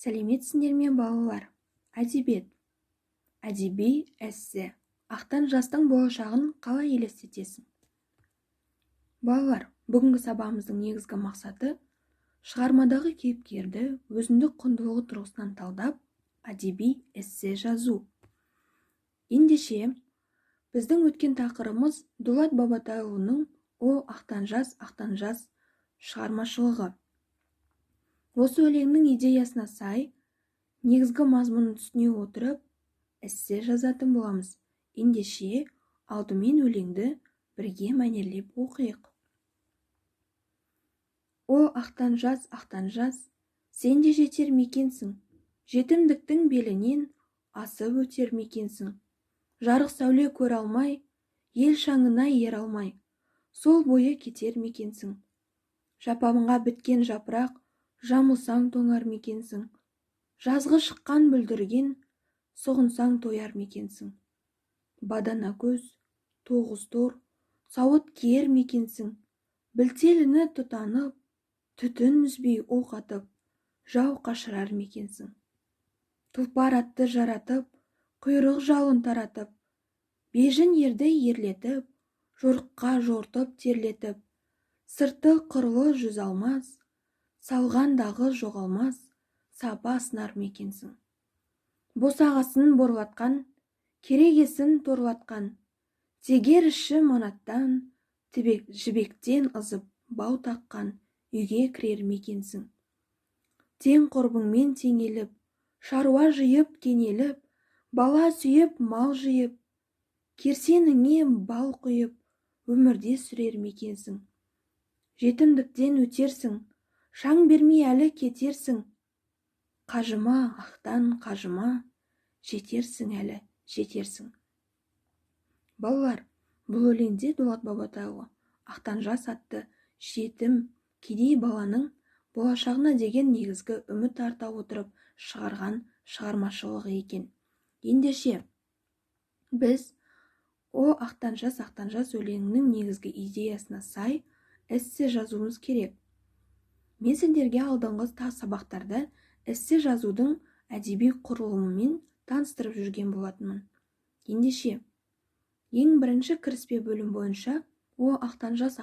Сәлеметсіңдер ме балалар? Әдебиет. Әдеби эссе. Ақтан жастың болашағын қалай елестетесің? Балалар, бүгінгі сабағымыздың негізгі мақсаты шығармадағы кейіпкерді өзіндік құндылығы тұрғысынан талдап, әдеби эссе жазу. Ендеше, біздің өткен тақырыбымыз Дулат Бабатайұлының «О ақтан жас шығармашылығы». Осы өлеңнің идеясына сай, негізгі мазмұнын түсіне отырып, эссе жазатын боламыз. Ендеше, алдымен өлеңді бірге мәнерлеп оқиық. О ақтан жас, сен де жетер мекенсің, жетімдіктің белінен асып өтер мекенсің. Жарық сәуле көр алмай, ел шаңына ер алмай, сол бойы кетер мекенсің. Жапанға біткен жапырақ, жамылсаң тоңар мекенсің. Жазғы шыққан бүлдірген, соғынсаң тояр мекенсің. Бадана көз, тоғыз тор, сауыт киер мекенсің. Білтеліні тұтанып, түтін үзбей оқ атып, жау қашырар мекенсің. Тұлпар атты жаратып, құйрық жалын таратып, бежін ерді ерлетіп, жорыққа жортып терлетіп, сырты қырлы жүз алмас, салғандағы жоғалмас, сапа сынар мекенсің. Босағасын борлатқан, керегесін торлатқан, тегер іші манаттан, жібектен ызып бау таққан үйге кірер мекенсің. Тең құрбыңмен теңеліп, шаруа жиып кенеліп, бала сүйіп мал жиып, керсеніңе бал құйып, өмірде сүрер мекенсің. Жетімдіктен өтерсің, шаң бермей әлі кетерсің. Қажыма, ақтан қажыма, жетерсің әлі, жетерсің. Балалар, бұл өлеңде Дулат Бабатайұлы «Ақтан жас» атты жетім, кедей баланың болашағына деген негізгі үміт арта отырып шығарған шығармашылығы екен. Ендеше, біз «О ақтан жас» өлеңінің негізгі идеясына сай эссе жазуымыз керек. Мен сендерге алдыңғы сабақтарда эссе жазудың әдеби құрылымымен таныстырып жүрген болатынмын. Ендеше, ең бірінші кіріспе бөлім бойынша «О ақтан жас»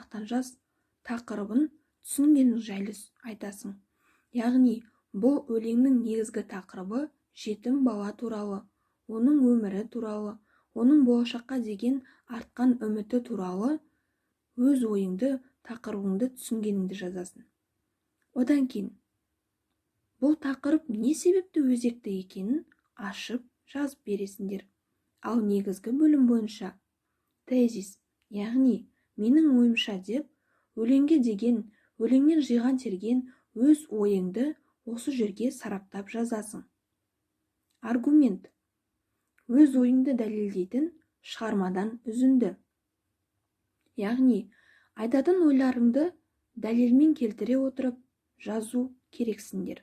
тақырыбын түсінгенің жайлы айтасың. Яғни, бұл өлеңнің негізгі тақырыбы жетім бала туралы, оның өмірі туралы, оның болашаққа деген артқан үміті туралы өз ойыңды, тақырыбыңды түсінгеніңді жазасың. Одан кейін, бұл тақырып не себепті өзекті екенін ашып жазып бересіңдер. Ал негізгі бөлім бойынша тезис, яғни менің ойымша деп, өлеңге деген, өлеңнен жиған терген өз ойыңды осы жерге сараптап жазасың. Аргумент, өз ойыңды дәлелдейтін шығармадан үзінді. Яғни, айтатын ойларыңды дәлелмен келтіре отырып жазу керексіңдер.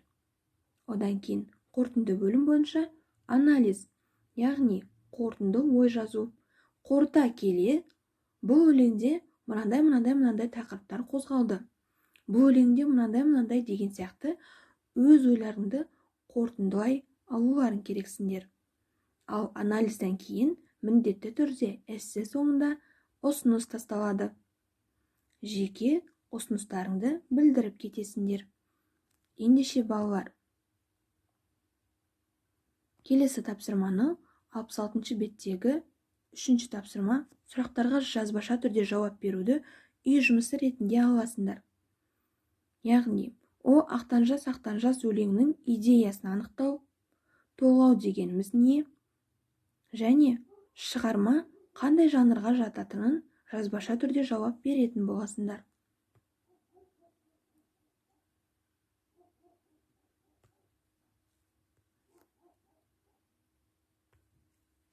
Одан кейін қорытынды бөлім бойынша анализ, яғни қорытынды ой жазу. Қорыта келе, бұл өлеңде мынандай тақырыптар қозғалды. Бұл өлеңде мынандай деген сияқты өз ойларыңды қорытындылай алуларың керексіңдер. Ал анализден кейін міндетті түрде эссе соңында ұсыныс тасталады. Жеке ұсыныстарыңды білдіріп кетесіңдер. Ендеше балалар, келесі тапсырманы 66 беттегі 3-ші тапсырма сұрақтарға жазбаша түрде жауап беруді үй жұмысы ретінде аласыңдар. Яғни, «О ақтан жас» өлеңінің идеясын анықтау, толғау дегеніміз не? Және шығарма қандай жанрға жататынын жазбаша түрде жауап беретін боласыңдар.